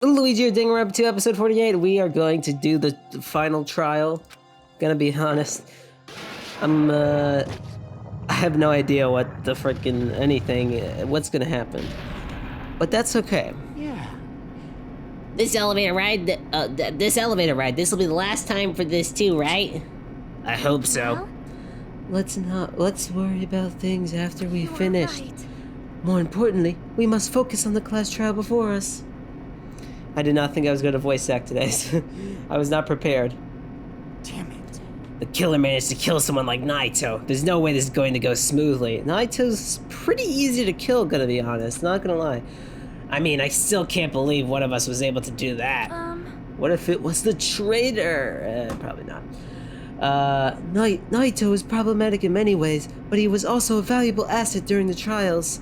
Luigi or Danganronpa 2 episode 48. We are going to do the final trial. Gonna be honest. I have no idea what the frickin' anything, what's gonna happen. But that's okay. Yeah. This elevator ride, this will be the last time for this too, right? I hope so. Let's worry about things after we finish. Right. More importantly, we must focus on the class trial before us. I did not think I was going to voice act today. I was not prepared. Damn it. The killer managed to kill someone like Nagito. There's no way this is going to go smoothly. Nagito's pretty easy to kill, gonna be honest. Not gonna lie. I mean, I still can't believe one of us was able to do that. What if it was the traitor? Probably not. Nagito was problematic in many ways, but he was also a valuable asset during the trials.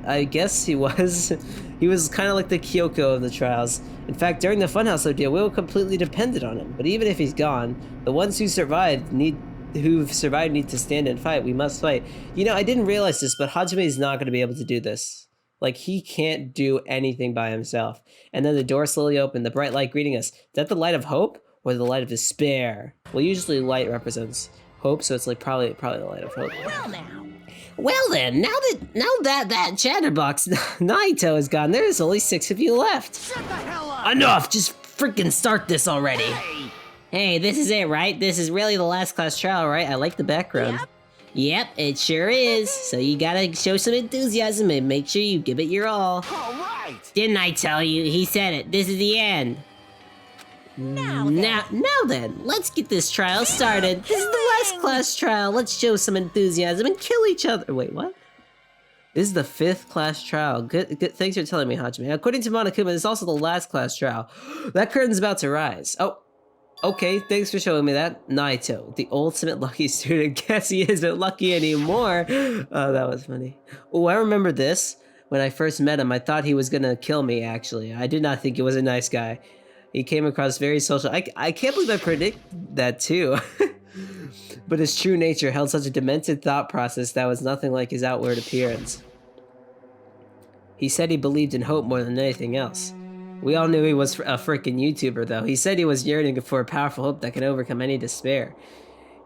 I guess he was. He was kind of like the Kyoko of the trials. In fact, during the Funhouse ordeal, we were completely dependent on him. But even if he's gone, the ones who survived need to stand and fight. We must fight. You know, I didn't realize this, but Hajime is not going to be able to do this. Like, he can't do anything by himself. And then the door slowly opened, the bright light greeting us. Is that the light of hope or the light of despair? Well, usually light represents hope, so it's like probably the light of hope. Well now. Well then, now that chatterbox Nagito is gone, there's only 6 of you left. Shut the hell up! Enough! Just freaking start this already. Hey, this is it, right? This is really the last class trial, right? I like the background. Yep, it sure is. So you gotta show some enthusiasm and make sure you give it your all. All right. Didn't I tell you? He said it. This is the end. Now Then, let's get this trial started. This is the last class trial. Let's show some enthusiasm and kill each other. Wait, what? This is the 5th class trial. Good. Thanks for telling me, Hajime. According to Monokuma, this is also the last class trial. That curtain's about to rise. Oh, okay. Thanks for showing me that. Nagito, the ultimate lucky student. Guess he isn't lucky anymore. Oh, that was funny. Oh, I remember this. When I first met him, I thought he was gonna kill me, actually. I did not think he was a nice guy. He came across very social. I can't believe I predicted that too. But his true nature held such a demented thought process that was nothing like his outward appearance. He said he believed in hope more than anything else. We all knew he was a freaking YouTuber though. He said he was yearning for a powerful hope that can overcome any despair.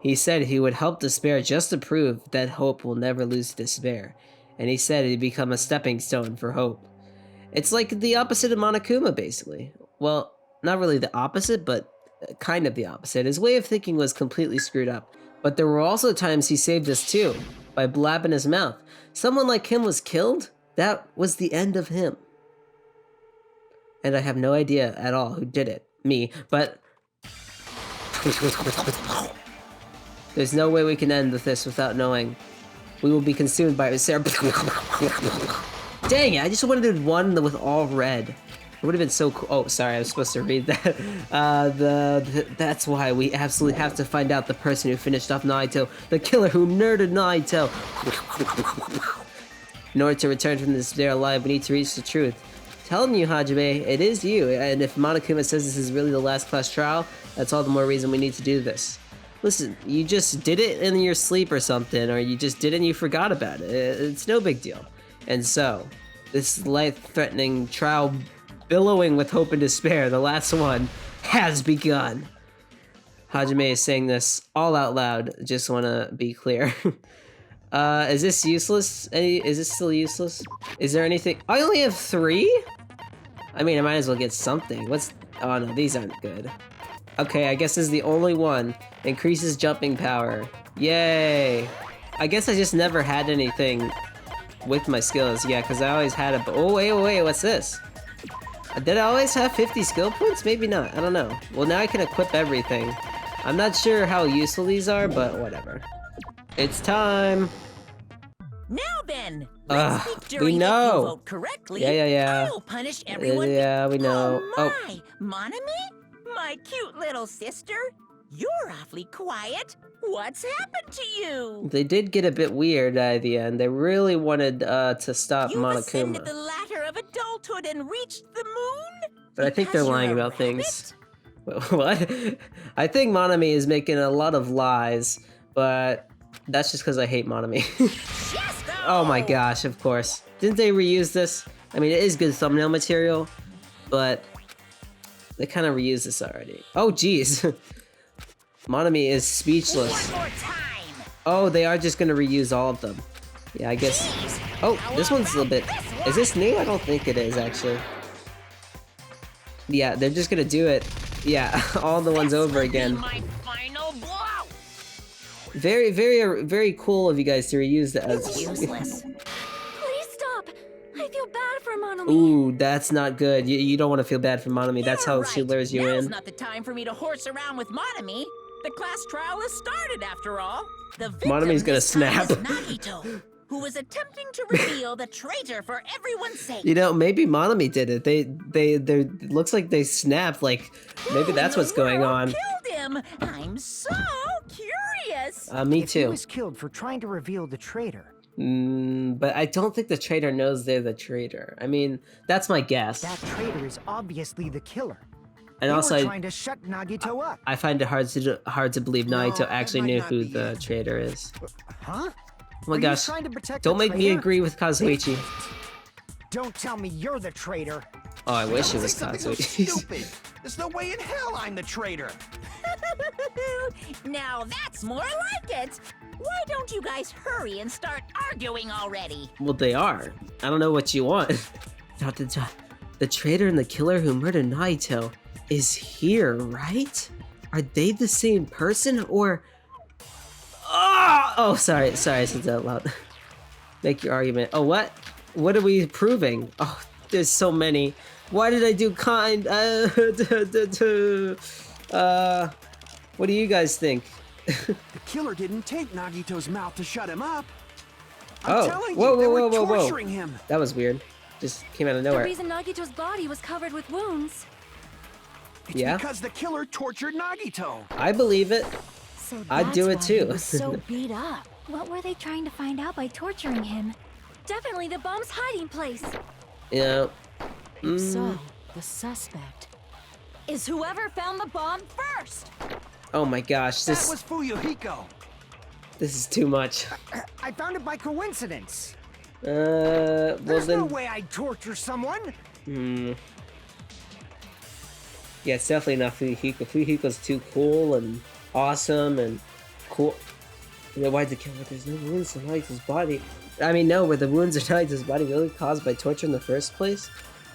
He said he would help despair just to prove that hope will never lose despair. And he said he'd become a stepping stone for hope. It's like the opposite of Monokuma, basically. Well, not really the opposite, but kind of the opposite. His way of thinking was completely screwed up. But there were also times he saved us too, by blabbing his mouth. Someone like him was killed? That was the end of him. And I have no idea at all who did it. Me, but... There's no way we can end this without knowing. We will be consumed by Sarah. Dang it, I just wanted one with all red. It would have been so cool. Oh, sorry, I was supposed to read that. That's why we absolutely have to find out the person who finished off Nagito, the killer who murdered Nagito. In order to return from this despair alive, we need to reach the truth. Telling you, Hajime, it is you, and if Monokuma says this is really the last class trial, that's all the more reason we need to do this. Listen, you just did it in your sleep or something, or you just did it and you forgot about it. It's no big deal. And so, this life-threatening trial billowing with hope and despair, the last one, has begun. Hajime is saying this all out loud, just want to be clear. Is this useless? Is this still useless? Is there anything? I only have 3? I mean, I might as well get something. Oh no, these aren't good. Okay, I guess this is the only one. Increases jumping power. Yay! I guess I just never had anything with my skills. Yeah, because I always had a... Oh, wait, what's this? Did I always have 50 skill points? Maybe not. I don't know. Well, now I can equip everything. I'm not sure how useful these are, but whatever. It's time! Now then, let's speak during we know. If you vote correctly. Yeah. I'll punish everyone. Yeah, we know. Oh my, Monomi, my cute little sister. You're awfully quiet. What's happened to you? They did get a bit weird at the end. They really wanted to stop You've ascended Monokuma. the ladder of adulthood and reached the moon. But I think they're Because lying you're a about things. rabbit? What? I think Monomi is making a lot of lies, but that's just because I hate Monomi. Chesto! Oh my gosh, of course. Didn't they reuse this? I mean, it is good thumbnail material, but They kind of reused this already. Oh, jeez. Monomi is speechless. One more time. Oh, they are just gonna reuse all of them. Yeah, I guess. Jeez. Oh, How this one's a little bit. about this Is this new? I don't think it is actually. Yeah, they're just gonna do it. Yeah, all the ones over again. My final blow. Very, very cool of you guys to reuse that. It's useless. Please stop. I feel bad for Monomi. Ooh, that's not good. You don't want to feel bad for Monomi. That's how You're she right. lures you Now's in. not the time for me to horse around with Monomi. The class trial has started after all. The victim Monomi's gonna this time snap. is Nagito, who was attempting to reveal the traitor for everyone's sake. You know, maybe Monomi did it. They looks like they snapped. Like maybe Who that's in the what's going world on. Killed him. I'm so curious. Me If he too. was killed for trying to reveal the traitor, But I don't think the traitor knows they're the traitor. I mean, that's my guess. that traitor is obviously the killer. And They also, were trying to shut Nagito up. I find it hard to believe No, Nagito that actually might knew not who be the it. traitor is. Huh? Oh my Are you gosh! trying to protect Don't the make me traitor? agree with Kazuichi. Don't tell me you're the traitor. Oh, I wish it was Say something so Kazuichi. stupid. There's no way in hell I'm the traitor. Now that's more like it. Why don't you guys hurry and start arguing already? Well, they are. I don't know what you want. The traitor and the killer who murdered Naito is here, right? Are they the same person, or? Oh, sorry, I said that out loud. Make your argument. Oh, what? What are we proving? Oh, there's so many. Why did I do kind? What do you guys think? The killer didn't take Nagito's mouth to shut him up. I'm Oh, telling whoa, you, they whoa, were whoa, whoa. torturing him. That was weird. Just came out of The nowhere. reason Nagito's body was covered with wounds. It's Yeah? because the killer tortured Nagito. I believe it. So I'd that's do it why too. He was so beat up. What were they trying to find out by torturing him? Definitely the bomb's hiding place. Yeah. If so, the suspect is whoever found the bomb first. Oh my gosh, That was Fuyuhiko. this is too much. I found it by coincidence. Well There's no then, way I'd torture someone. yeah, it's definitely not Fuyuhiko. Fuyuhiko's too cool and awesome and cool. You know, why'd the killer? There's no wounds in Naito's body. I mean, no, were the wounds in Naito's body really caused by torture in the first place?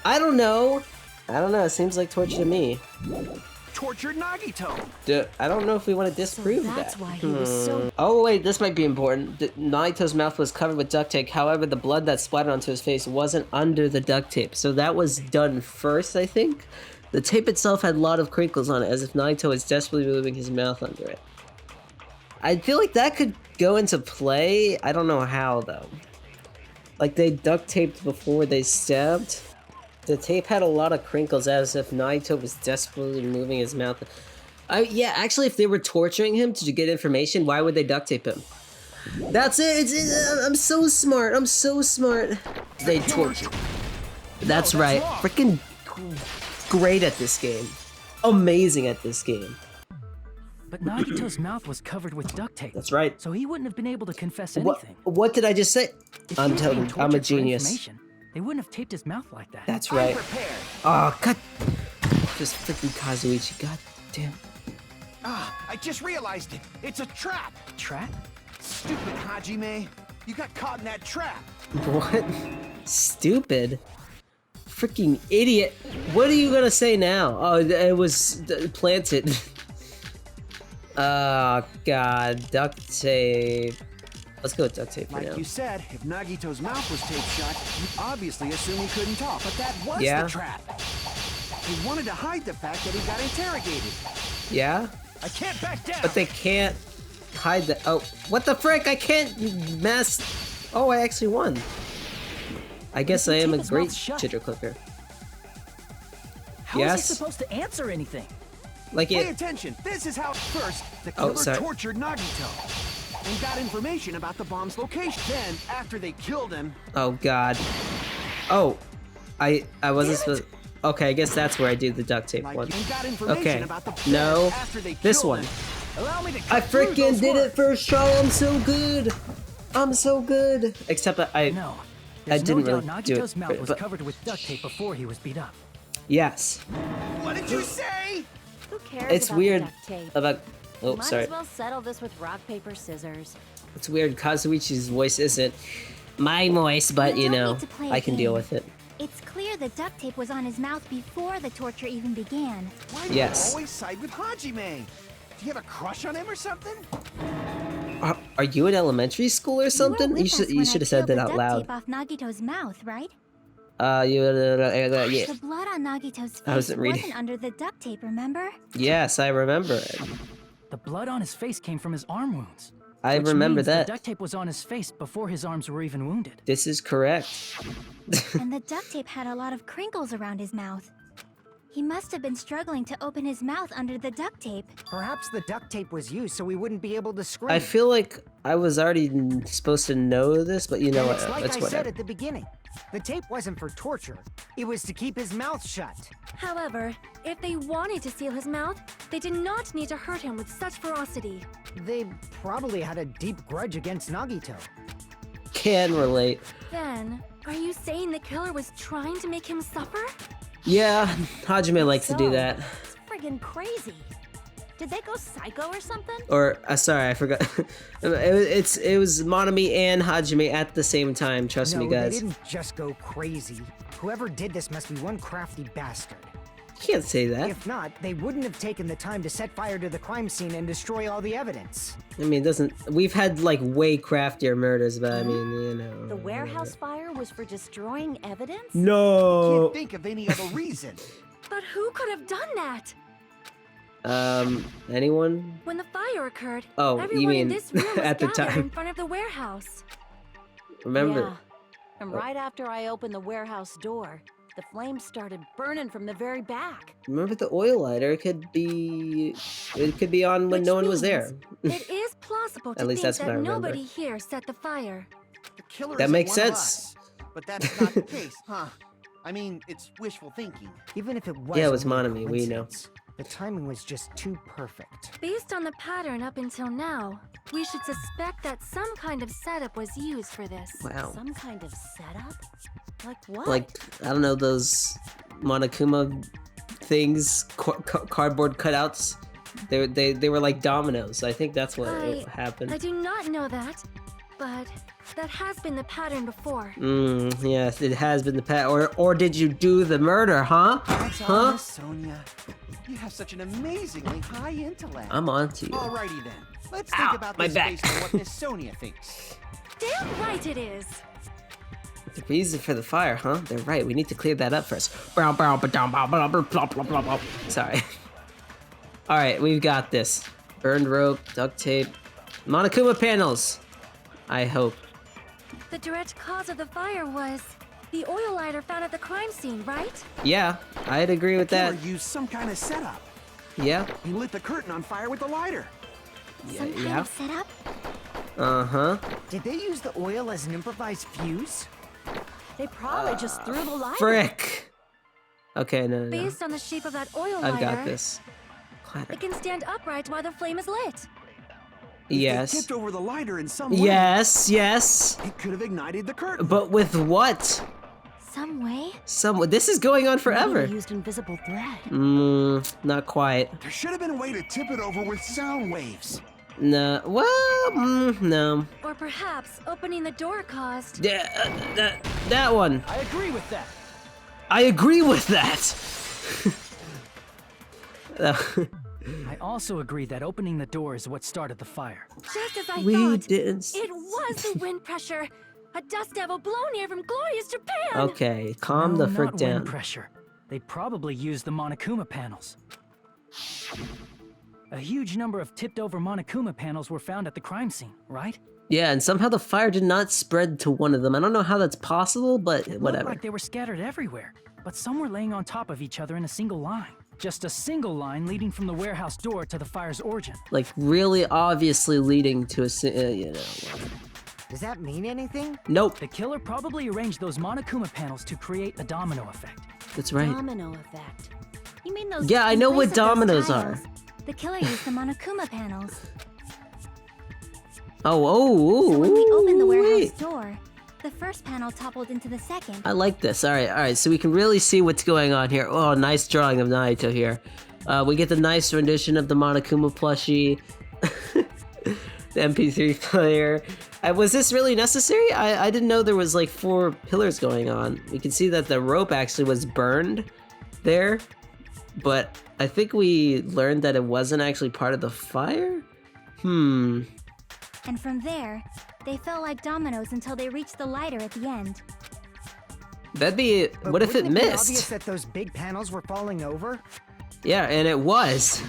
I don't know. It seems like torture to me. Tortured Nagito. I don't know if we want to disprove that's that. why he was so. Oh wait, this might be important. Naito's mouth was covered with duct tape. However, the blood that splattered onto his face wasn't under the duct tape. So that was done first, I think. The tape itself had a lot of crinkles on it, as if Naito was desperately moving his mouth under it. I feel like that could go into play. I don't know how, though. Like, they duct taped before they stabbed. The tape had a lot of crinkles, as if Naito was desperately moving his mouth. Yeah, actually, if they were torturing him to get information, why would they duct tape him? That's it. I'm so smart. I'm so smart. They torture. That's right. Freaking great at this game. Amazing at this game. But Nagito's mouth was covered with duct tape. That's right. So he wouldn't have been able to confess What? anything. What did I just say? If I'm he was being telling you, I'm a tortured for genius. information, They wouldn't have taped his mouth like that. That's I'm right. prepared. Oh, cut. Just freaking Kazuichi. God damn. I just realized it. It's a trap. Trap? Stupid Hajime. You got caught in that trap. What? Stupid. Freaking idiot. What are you gonna say now? Oh, it was planted. Oh, God. Duct tape. Let's go with duct tape for Like now. you said, if Nagito's mouth was taped shut, you obviously assume he couldn't talk. But that was Yeah. the trap. He wanted to hide the fact that he got interrogated. Yeah? I can't back down. But they can't hide the. Oh, what the frick? I can't mess. Oh, I actually won. I guess I am a keep his great mouth shut? chitter clicker. How is Yes. he supposed to answer anything? Like Pay it. attention. This is how first the Oh, killer sorry. tortured Nagito and got information about the bomb's location. Then, after they killed him, Oh God. Oh, I wasn't supposed. Okay, I guess that's where I do the duct tape like one. and got information Okay. about the No, after they this killed one. him. Allow me to I cut through freaking those did words. it first try. I'm so good. I'm so good. Except that I. No. I There's didn't no really doubt do it, Nagito's mouth was but- covered with duct tape before he was beat up. Yes. What did you say? Who cares It's about weird the duct tape? about. Oh, Might sorry. as well settle this with rock, paper, scissors. It's weird. Kazuichi's voice isn't my voice, but We you don't know, need to play a I can deal game. with it. It's clear the duct tape was on his mouth before the torture even began. Why do Yes. you always side with Hajime? Do you have a crush on him or something? Are you in elementary school or something? You You should have said that out The loud. duct tape off Nagito's mouth, right? Yeah. The blood on Nagito's face wasn't reading. wasn't under the duct tape, remember? Yes, I remember. The blood on his face came from his arm wounds. I which remember means that. The duct tape was on his face before his arms were even wounded. This is correct. And the duct tape had a lot of crinkles around his mouth. He must have been struggling to open his mouth under the duct tape. Perhaps the duct tape was used so he wouldn't be able to scream. I feel like I was already supposed to know this, but you know And what? it's like It's I whatever. said at the beginning. The tape wasn't for torture. It was to keep his mouth shut. However, if they wanted to seal his mouth, they did not need to hurt him with such ferocity. They probably had a deep grudge against Nagito. Can relate. Then, are you saying the killer was trying to make him suffer? Yeah, Hajime likes to do So, that. It's friggin' crazy. Did they go psycho or something? Or sorry, I forgot. it was Monomi and Hajime at the same time. Trust No, me, they guys. didn't just go crazy. Whoever did this must be one crafty bastard. You can't say that. If not, they wouldn't have taken the time to set fire to the crime scene and destroy all the evidence. I mean, it doesn't. We've had like way craftier murders, but I mean, you know. The warehouse fire was for destroying evidence? No. Can't think of any other reason. But who could have done that? Anyone? When the fire occurred, Oh, you everyone in mean this room was at the gathered time. in front of the warehouse. Remember? Yeah. And right after I opened the warehouse door, the flames started burning from the very back. Remember the oil lighter? It could be on when Which no one was there. means it is plausible to At least think that's what I that remember. nobody here set the fire. The killer That isn't makes one of sense. us. But that's not the case, huh? I mean, it's wishful thinking. Even if it was Yeah, it was only a Monomi, we know. coincidence, the timing was just too perfect. Based on the pattern up until now, we should suspect that some kind of setup was used for this. Wow. Some kind of setup? Like what? Like, I don't know, those Monokuma things, cardboard cutouts. They were like dominoes. I think that's what happened. I do not know that, but that has been the pattern before. Yes, it has been the or did you do the murder, huh? That's all, Huh? Miss Sonia. You have such an amazingly high intellect. I'm on to you. Alrighty then. Let's Ow, think about my this back. based on what Miss Sonia thinks. Damn right it is. The reason for the fire, huh? They're right. We need to clear that up first. Sorry. All right, we've got this. Burned rope, duct tape, Monokuma panels. I hope. The direct cause of the fire was the oil lighter found at the crime scene, right? Yeah, I'd agree with Killer that. used some kind of setup. Yeah. He lit the curtain on fire with the lighter. Some kind Yeah. of setup? Uh-huh. Did they use the oil as an improvised fuse? They probably just threw the lighter. Frick. Okay, no. Based on the shape of that oil I've lighter, got this. Clatter. it can stand upright while the flame is lit. They Yes. tipped over the lighter in some way. Yes, yes. It could have ignited the curtain. But with what? Some way? This is going on Maybe forever. they used invisible thread. Not quite. There should have been a way to tip it over with sound waves. No. Well, no. Or perhaps opening the door caused. Yeah, that one. I agree with that. I agree with that. I also agree that opening the door is what started the fire. Just as I We thought. didn't. It was the wind pressure. A dust devil blown here from glorious Japan. Okay, calm No, the frick not down. wind pressure. They probably used the Monokuma panels. A huge number of tipped-over Monokuma panels were found at the crime scene, right? Yeah, and somehow the fire did not spread to one of them. I don't know how that's possible, but It looked whatever. like they were scattered everywhere, but some were laying on top of each other in a single line. Just a single line leading from the warehouse door to the fire's origin. Like really obviously leading to a, you know. Does that mean anything? Nope. The killer probably arranged those Monokuma panels to create a domino effect. That's right. Domino effect. You mean those? Yeah, I know In what place of those dominoes tiles, are. The killer used the Monokuma panels. Oh, So when we opened the warehouse wait. door, The first panel toppled into the second. I like this. All right. So we can really see what's going on here. Oh, nice drawing of Nagito here. We get the nice rendition of the Monokuma plushie. The MP3 player. Was this really necessary? I didn't know there was like 4 pillars going on. We can see that the rope actually was burned there. But I think we learned that it wasn't actually part of the fire? And from there, they fell like dominoes until they reached the lighter at the end. That'd be... But what if it wouldn't be missed? obvious that those big panels were falling over? Yeah, and it was.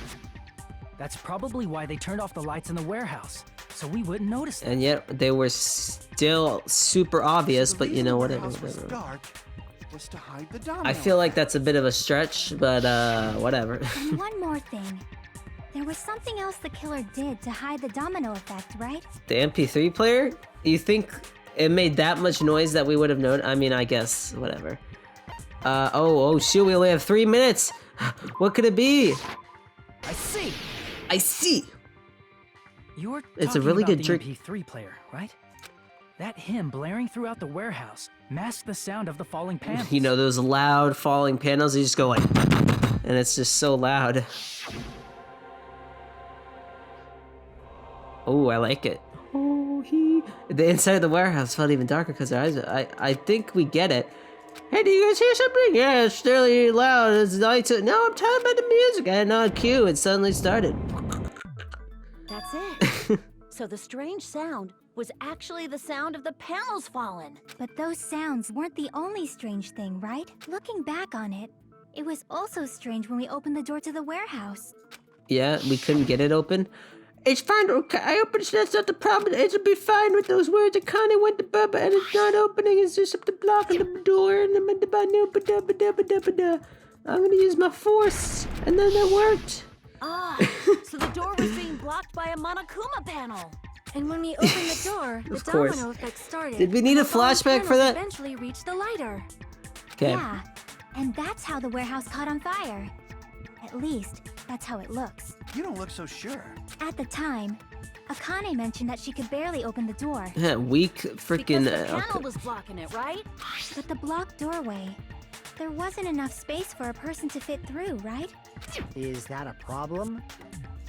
That's probably why they turned off the lights in the warehouse, so we wouldn't notice them. And yet they were still super obvious, but you know, whatever. Dark was to hide the domino. I feel like that's a bit of a stretch, but whatever. And one more thing. There was something else the killer did to hide the domino effect, right? The MP3 player? You think it made that much noise that we would have known? I mean, I guess, whatever. Oh shoot, we only have 3 minutes! What could it be? I see! You're It's a talking really about good the trick. MP3 player, right? That hymn blaring throughout the warehouse masked the sound of the falling panels. You know, those loud falling panels, you just go like... And it's just so loud. Oh, I like it. Oh, the inside of the warehouse felt even darker because their eyes... I think we get it. Hey, do you guys hear something? Yeah, it's really loud. It's night. No, I'm talking about the music. I had not a cue. It suddenly started. That's it. So the strange sound was actually the sound of the panels falling. But those sounds weren't the only strange thing, right? Looking back on it, it was also strange when we opened the door to the warehouse. Yeah, we couldn't get it open. It's fine. Okay, I opened it. That's not the problem. It'll be fine with those words. It kind of went to Bubba, and it's not opening. It's just something blocking the door. And I'm gonna use my force, and then it worked. Ah, so the door was being blocked by a Monokuma panel. And when we opened the door, the Of course. domino effect started. Did we need a The falling flashback for panels that? Eventually reached the lighter. Okay. Yeah, and that's how the warehouse caught on fire. At least, that's how it looks. You don't look so sure. At the time, Akane mentioned that she could barely open the door. Yeah, weak freaking. Because the panel Okay. was blocking it, right? But the blocked doorway, there wasn't enough space for a person to fit through, right? Is that a problem?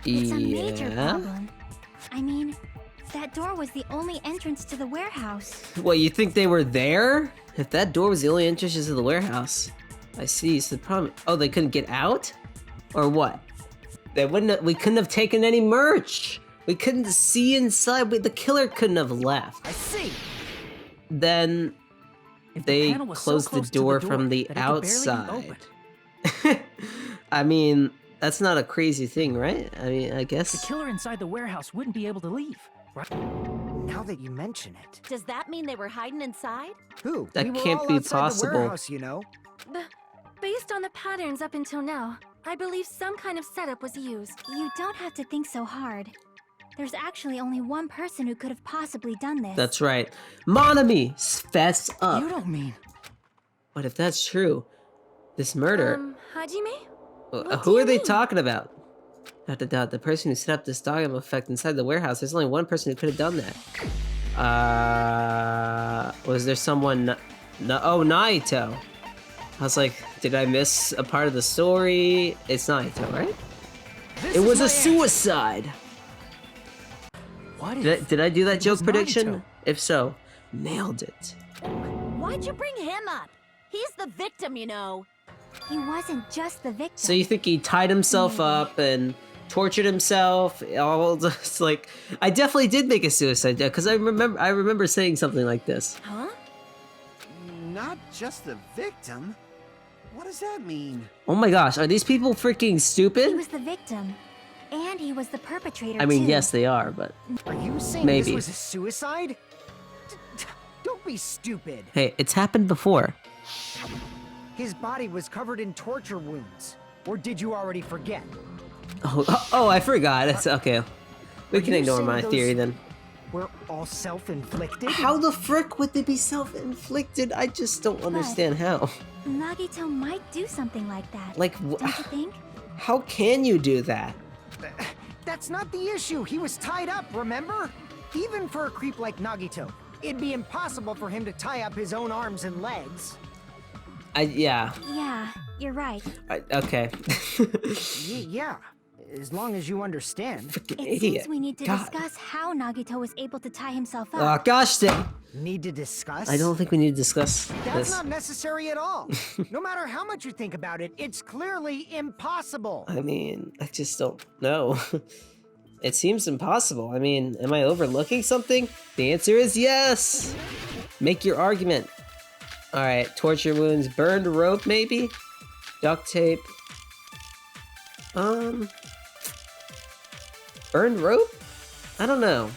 It's a major Yeah. problem. I mean, that door was the only entrance to the warehouse. What, you think they were there? If that door was the only entrance to the warehouse, I see. So the problem. Oh, they couldn't get out, or what? They wouldn't. We couldn't have taken any merch. We couldn't see inside. The killer couldn't have left. I see. Then If the they panel was so closed the close to door from the that it could barely be outside. opened. I mean, that's not a crazy thing, right? I mean, I guess. The killer inside the warehouse wouldn't be able to leave, right? Now that you mention it. Does that mean they were hiding inside? Who? That we were can't all be outside possible. The warehouse, you know. Based on the patterns up until now, I believe some kind of setup was used. You don't have to think so hard. There's actually only one person who could have possibly done this. That's right. Monomi, fess up. You don't mean... But if that's true, this murder. Hajime? Who do are you they mean? talking about? The person who set up this domino effect inside the warehouse. There's only one person who could have done that. Was there someone? Oh, Nagito. I was like, did I miss a part of the story? It's Nagito, right? It was a suicide. What Did I do that it joke was prediction? Nagito? If so, nailed it. Why'd you bring him up? He's the victim, you know. He wasn't just the victim. So you think he tied himself up and tortured himself? All just like, I definitely did make a suicide joke because I remember saying something like this. Huh? Not just the victim. What does that mean? Oh my gosh, are these people freaking He stupid? was the victim. And he was the perpetrator, I mean, too. yes, they are, but Are you saying Maybe. this was a suicide? Don't be stupid. hey, it's happened before. His body was covered in torture wounds. Or did you already forget? Oh, I forgot. It's okay. We can you ignore saying my those- theory then. We're all self-inflicted? How the frick would they be self-inflicted? I just don't understand how. Nagito might do something like that. Like, Don't you think? how can you do that? That's not the issue. He was tied up, remember? Even for a creep like Nagito, It'd be impossible for him to tie up his own arms and legs. Yeah. Yeah, you're right. Okay. Yeah, as long as you understand. Freaking It idiot. seems we need to God. discuss how Nagito was able to tie himself up. Oh gosh, dang. Need to discuss? I don't think we need to discuss That's this. not necessary at all. No matter how much you think about it, it's clearly impossible. I mean, I just don't know. It seems impossible. I mean, am I overlooking something? The answer is yes. Make your argument. All right, torture wounds, burned rope, maybe, duct tape. Burned rope? I don't know.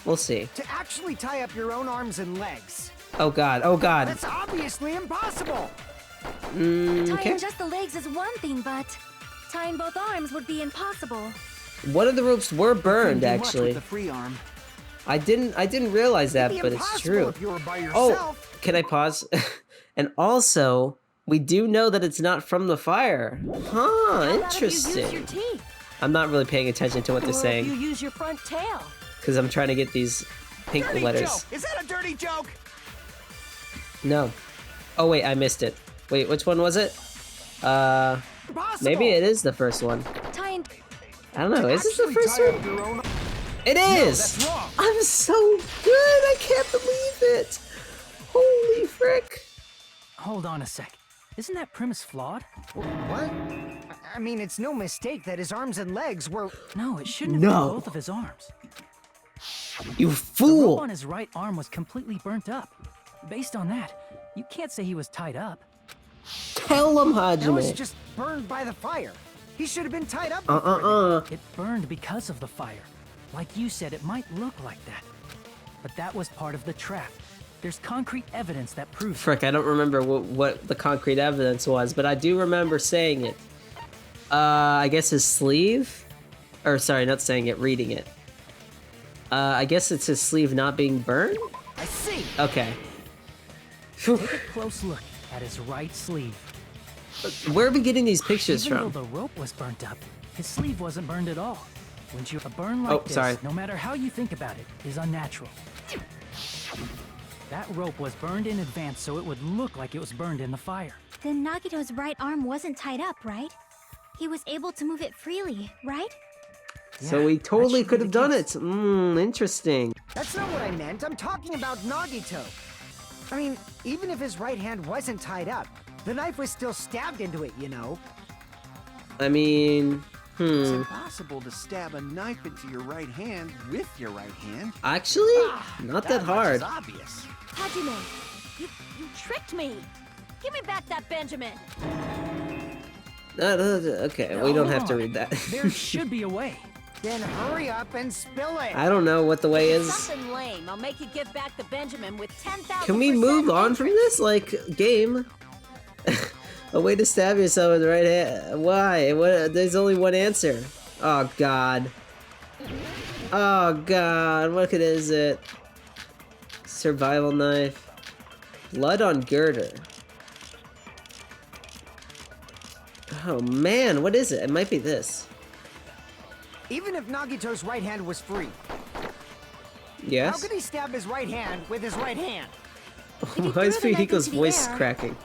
We'll see. To actually tie up your own arms and legs. Oh god, oh god. That's obviously impossible. Tying Okay. just the legs is one thing, but tying both arms would be impossible. One of the ropes were burned, Couldn't do much actually. with the free arm. I didn't realize that, It'd be but it's impossible true. if you were by Oh, yourself. can I pause? And also, we do know that it's not from the fire. Huh, How about if you interesting. use your teeth? I'm not really paying attention to what they're Or if saying you use your front tail? because I'm trying to get these pink Dirty letters. joke! Is that a dirty joke? No. Oh wait, I missed it. Wait, which one was it? Impossible. Maybe it is the first one. Tying I don't know. Is this the Actually first tie one? up your own... It is! that's wrong. I'm so good! I can't believe it! Holy frick! Hold on a sec. Isn't that premise flawed? What? I mean, it's no mistake that his arms and legs were... No, it shouldn't have No. been both of his arms. You The rope fool! on his right arm was completely burnt up. Based on that, you can't say he was tied up. Tell him, That was Hajime. just burned by the fire. He should have been tied up. It burned because of the fire. Like you said, it might look like that. But that was part of the trap. There's concrete evidence that proves it. Frick, I don't remember what the concrete evidence was, but I do remember saying it. I guess his sleeve? Or sorry, not saying it, reading it. I guess it's his sleeve not being burned? I see. Okay. Phew. Take a close look at his right sleeve. Where are we getting these pictures Even from? though the rope was burnt up, his sleeve wasn't burned at all. Wouldn't you? A burn like Oh, this, sorry. no matter how you think about it, is unnatural. That rope was burned in advance so it would look like it was burned in the fire. Then Nagito's right arm wasn't tied up, right? He was able to move it freely, right? So Yeah, we that totally should be could the have done case. it. Interesting. That's not what I meant. I'm talking about Nagito. I mean, even if his right hand wasn't tied up, the knife was still stabbed into it, you know? I mean, It's impossible to stab a knife into your right hand with your right hand. Actually, not that much hard. is obvious. Hajime, you tricked me. Give me back that Benjamin. Okay, we don't have to Hold on. read that. There should be a way. Then hurry up and spill it. I don't know what the way It's is. something lame. I'll make you give back the Benjamin with 10,000%. Can we move on from this? Like, game? A way to stab yourself with the right hand. Why? What? There's only one answer. Oh, God. Oh, God. What is it? Survival knife. Blood on girder. Oh, man. What is it? It might be this. Even if Nagito's right hand was free, how Yes? could he stab his right hand with his right hand? Why is threw the knife Fihiko's into the voice air. cracking?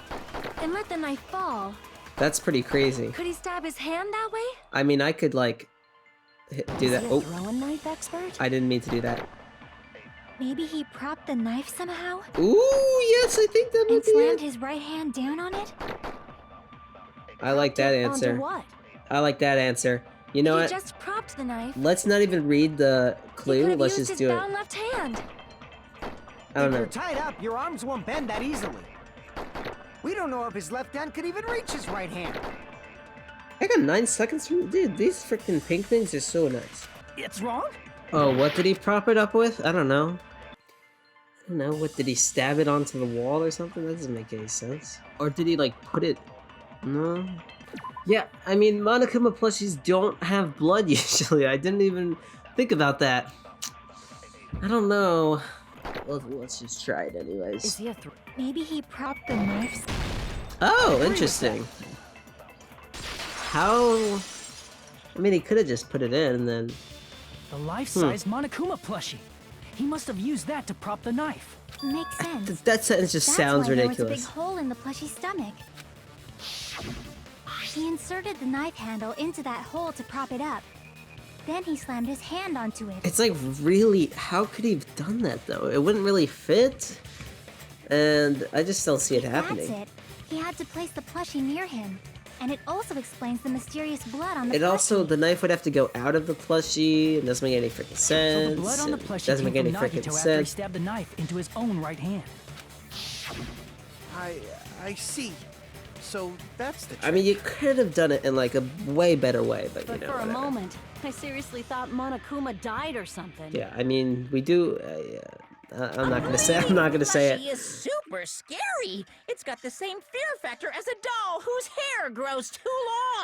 And let the knife fall. That's pretty crazy. Could he stab his hand that way? I mean, I could, like, do that. Is he a Oh, throwing knife expert? I didn't mean to do that. Maybe he propped the knife somehow Ooh, yes, I think that and might be slammed it. his right hand down on it? I like that Onto answer. what? I like that answer. You know he what? just propped the knife. Let's not even read the He could clue. have Let's used just his do it. bound left hand. I don't If you're know. tied up, your arms won't bend that easily. We don't know if his left hand could even reach his right hand. I got 9 seconds from. Dude, these freaking pink things are so nice. It's wrong? Oh, what did he prop it up with? I don't know. I don't know. What did he stab it onto the wall or something? That doesn't make any sense. Or did he like put it? No. Yeah, I mean, Monokuma plushies don't have blood usually. I didn't even think about that. I don't know. Let's just try it anyways. Is he a Maybe he propped the knife. Oh, interesting. How? I mean, he could have just put it in and then. The life-size Monokuma plushie. He must have used that to prop the knife. Makes sense. That sentence just That's sounds why there was a ridiculous. big hole in the plushie's stomach. He inserted the knife handle into that hole to prop it up. Then he slammed his hand onto it. It's like, really, how could he have done that though? It wouldn't really fit, and I just don't see it happening. That's it. He had to place the plushie near him. And it also explains the mysterious blood on the It plushie. also, the knife would have to go out of the plushie, and doesn't make any freaking sense. So the blood on the and plushie doesn't came make any from freaking Nagito after he sense. stabbed the knife into his own right hand. I see. So that's the I mean, you could have done it in like a way better way, but you But know, for a whatever. moment, I seriously thought Monokuma died or something. Yeah, I mean, we do. I'm not gonna say. I'm not gonna say Plushie it. is super scary. It's got the same fear factor as a doll whose hair grows too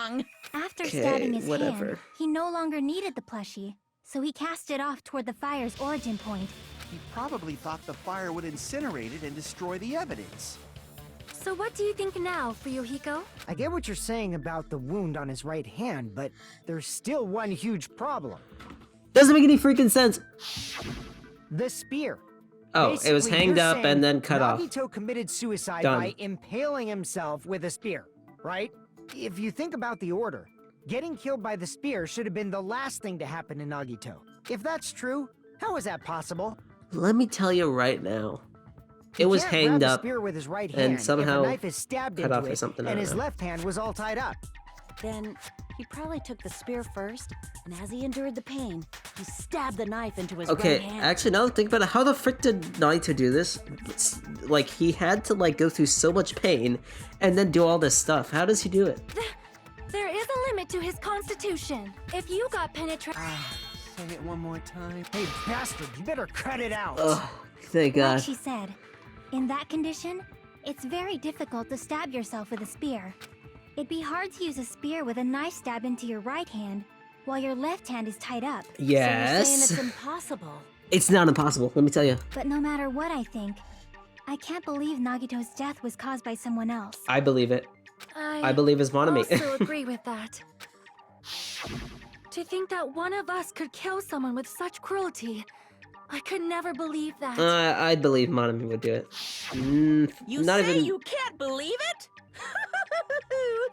long. After Okay, stabbing his whatever. hand, he no longer needed the plushie, so he cast it off toward the fire's origin point. He probably thought the fire would incinerate it and destroy the evidence. So what do you think now, Fuyuhiko? I get what you're saying about the wound on his right hand, but there's still one huge problem. Doesn't make any freaking sense. The spear. Oh, it was Basically, hanged you're up saying and then cut off. Nagito committed suicide Done. by impaling himself with a spear, right? If you think about the order, getting killed by the spear should have been the last thing to happen to Nagito. If that's true, how is that possible? Let me tell you right now. He It was can't grab hanged the up. spear with his right and hand somehow if a knife is stabbed cut into off or it, something, I and don't his know. left hand was all tied up. Then he probably took the spear first, and as he endured the pain, he stabbed the knife into his Okay, right hand. actually, now that I think about it, how the frick did Naito do this? Like, he had to, like, go through so much pain and then do all this stuff. How does he do it? There is a limit to his constitution. If you got penetrated... Say it one more time. Hey, bastard, you better cut it out. Oh, thank Like God. she said, in that condition, it's very difficult to stab yourself with a spear. It'd be hard to use a spear with a knife stab into your right hand while your left hand is tied up. So you're saying Yes. it's impossible. It's not impossible, let me tell you. But no matter what I think, I can't believe Nagito's death was caused by someone else. I believe it. I believe his Monomi. also agree with that. To think that one of us could kill someone with such cruelty, I could never believe that. I believe Monomi would do it. You Not say even. you can't believe it?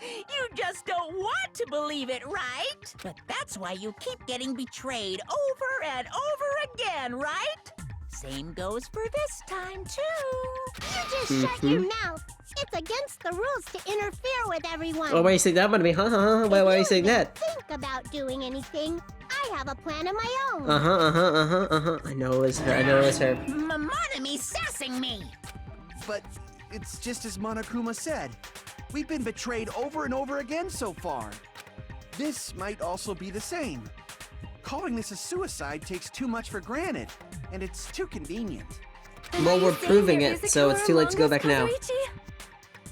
You just don't want to believe it, right? But that's why you keep getting betrayed over and over again, right? Same goes for this time, too. You just shut your mouth. It's against the rules to interfere with everyone. Oh, why are you saying that, Monomi? Huh? Why are you saying that? Think about doing anything. I have a plan of my own. I know it was her. I know it was her. Monomi sassing me. But it's just as Monokuma said. We've been betrayed over and over again so far. This might also be the same. Calling this a suicide takes too much for granted, and it's too convenient. Well, we're proving it, so it's too late to go back now.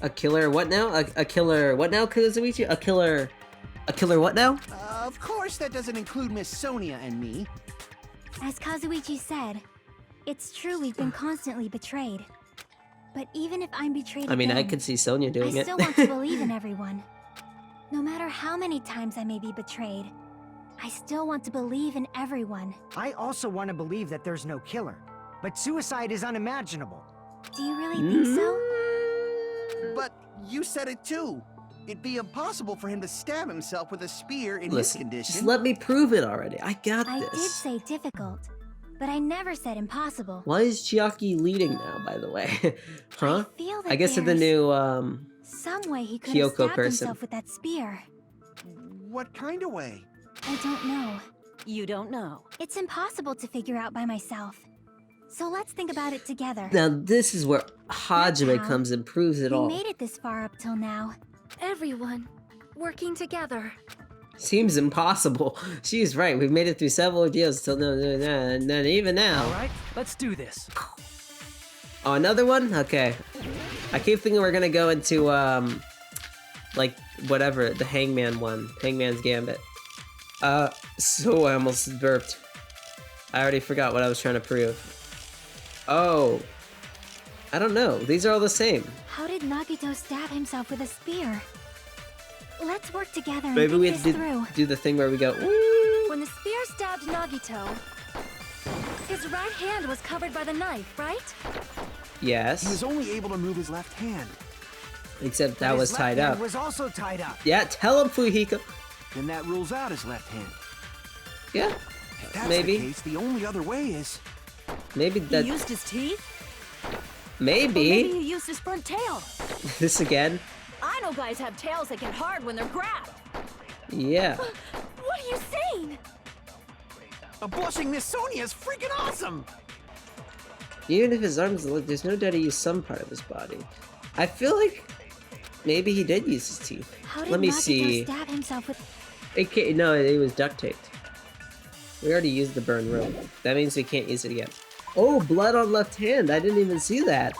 A killer what now? A killer what now, Kazuichi? A killer what now? Of course, that doesn't include Miss Sonia and me. As Kazuichi said, it's true we've been constantly betrayed. But even if I'm betrayed I mean, I again, could see Sonya doing I it. still want to believe in everyone. No matter how many times I may be betrayed, I still want to believe in everyone. I also want to believe that there's no killer, but suicide is unimaginable. Do you really think so? But you said it too. It'd be impossible for him to stab himself with a spear in Listen, his condition. just let me prove it already. I got I this. did say difficult, but I never said impossible. Why is Chiaki leading now, by the way? Huh? I feel that I guess to the there's new, some way he could have Kyoko stabbed person. himself with that spear. What kind of way? I don't know. You don't know. It's impossible to figure out by myself. So let's think about it together. Now this is where Hajime how comes and proves it We all. made it this far up till now. Everyone working together. Seems impossible. She's right. We've made it through several ordeals till no, and then even now. All right, let's do this. Oh, another one? Okay. I keep thinking we're gonna go into like whatever the Hangman one, Hangman's Gambit. So I almost burped. I already forgot what I was trying to prove. Oh, I don't know. These are all the same. How did Nagito stab himself with a spear? Let's work together and Maybe think we this have through. to do the thing where we go. "Ooh." When the spear stabbed Nagito, His right hand was covered by the knife, right? Yes. He was only able to move his left hand. Except that But was his tied left hand up. was also tied up. Yeah, tell him, Fujiko. Then that rules out his left hand. Yeah, If that's maybe. the case, the only other way is... Maybe that. He used his teeth? Maybe. Or maybe he used his front tail. This again. I know guys have tails that get hard when they're grabbed. Yeah. What are you saying? A blushing Miss Sonia is freaking awesome! Even if his arms look, there's no doubt he used some part of his body. I feel like maybe he did use his teeth. How did Let me Nagito see. stab himself with... It can't, no, it was duct taped. We already used the burn rope. That means we can't use it again. Oh, blood on left hand. I didn't even see that.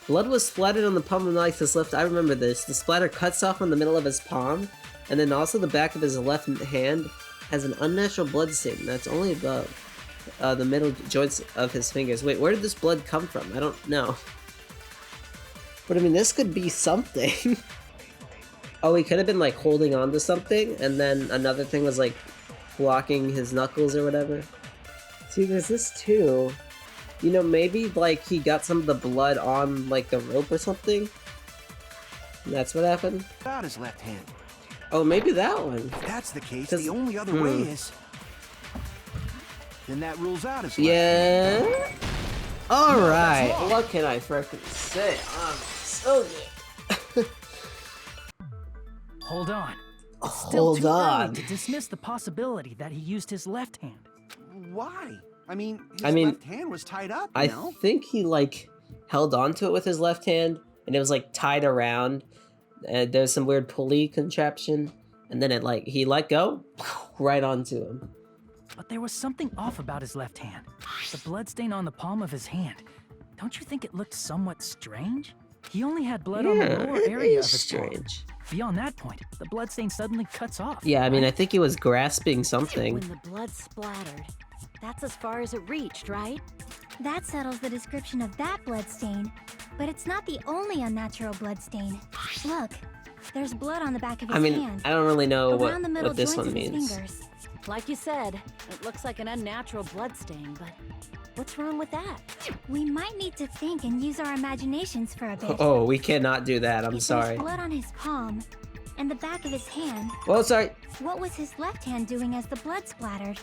Blood was splattered on the palm of Nagito's left. I remember this. The splatter cuts off on the middle of his palm, and then also the back of his left hand has an unnatural blood stain that's only above the middle joints of his fingers. Wait, where did this blood come from? I don't know. But I mean, this could be something. Oh, he could have been like holding on to something, and then another thing was like blocking his knuckles or whatever. See, there's this too. You know, maybe like he got some of the blood on like the rope or something. And that's what happened. Out his left hand. Oh, maybe that one. If that's the case, 'Cause- the only other way is... Then that rules out his left Yeah. hand. All No, right. that's wrong. What can I frickin' say? I'm so good. Hold on. It's still Hold too on. early to dismiss the possibility that he used his left hand. Why? I mean, his I mean, left hand was tied up, I you know? think he like held onto it with his left hand, and it was like tied around. There's some weird pulley contraption, and then it like he let go, right onto him. But there was something off about his left hand. The bloodstain on the palm of his hand. Don't you think it looked somewhat strange? He only had blood on the lower it area of is his palm. strange. Beyond that point, the bloodstain suddenly cuts off. Yeah, I mean, I think he was grasping something. When the blood splattered, that's as far as it reached, right? That settles the description of that blood stain. But it's not the only unnatural blood stain. Look, there's blood on the back of his I mean, hand. I don't really know around the middle what this joints one of his means. fingers. Like you said, it looks like an unnatural blood stain, but what's wrong with that? We might need to think and use our imaginations for a bit. Oh, we cannot do that. I'm If sorry. there's blood on his palm and the back of his hand, Well, sorry. what was his left hand doing as the blood splattered?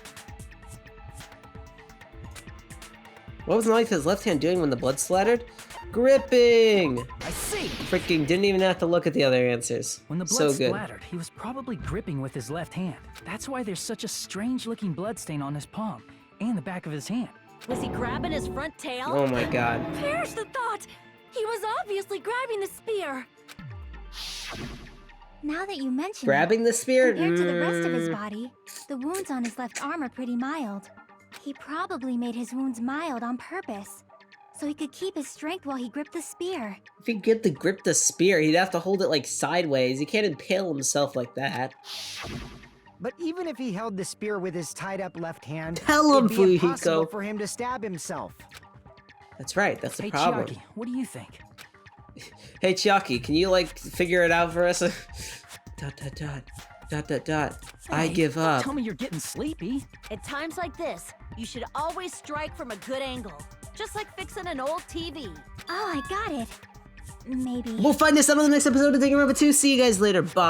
What was Nagito's left hand doing when the blood splattered? Gripping! I see. Freaking didn't even have to look at the other answers. When the blood So good. splattered, he was probably gripping with his left hand. That's why there's such a strange-looking bloodstain on his palm and the back of his hand. Was he grabbing his front tail? Oh my god. Perish the thought! He was obviously grabbing the spear. Now that you mention Grabbing the it, spear? compared to the rest of his body, the wounds on his left arm are pretty mild. He probably made his wounds mild on purpose, so he could keep his strength while he gripped the spear. If he could grip the spear, he'd have to hold it like sideways. He can't impale himself like that. But even if he held the spear with his tied up left hand, Tell him, it'd be impossible Fujiko. for him to stab himself. That's right, that's the Hey, problem. Chiaki, what do you think? Hey Chiaki, can you like figure it out for us? dot dot dot. Dot dot dot. I Hey, give don't up. Tell me you're getting sleepy. At times like this, you should always strike from a good angle. Just like fixing an old TV. Oh, I got it. Maybe. We'll find this out on the next episode of Danganronpa 2. See you guys later. Bye.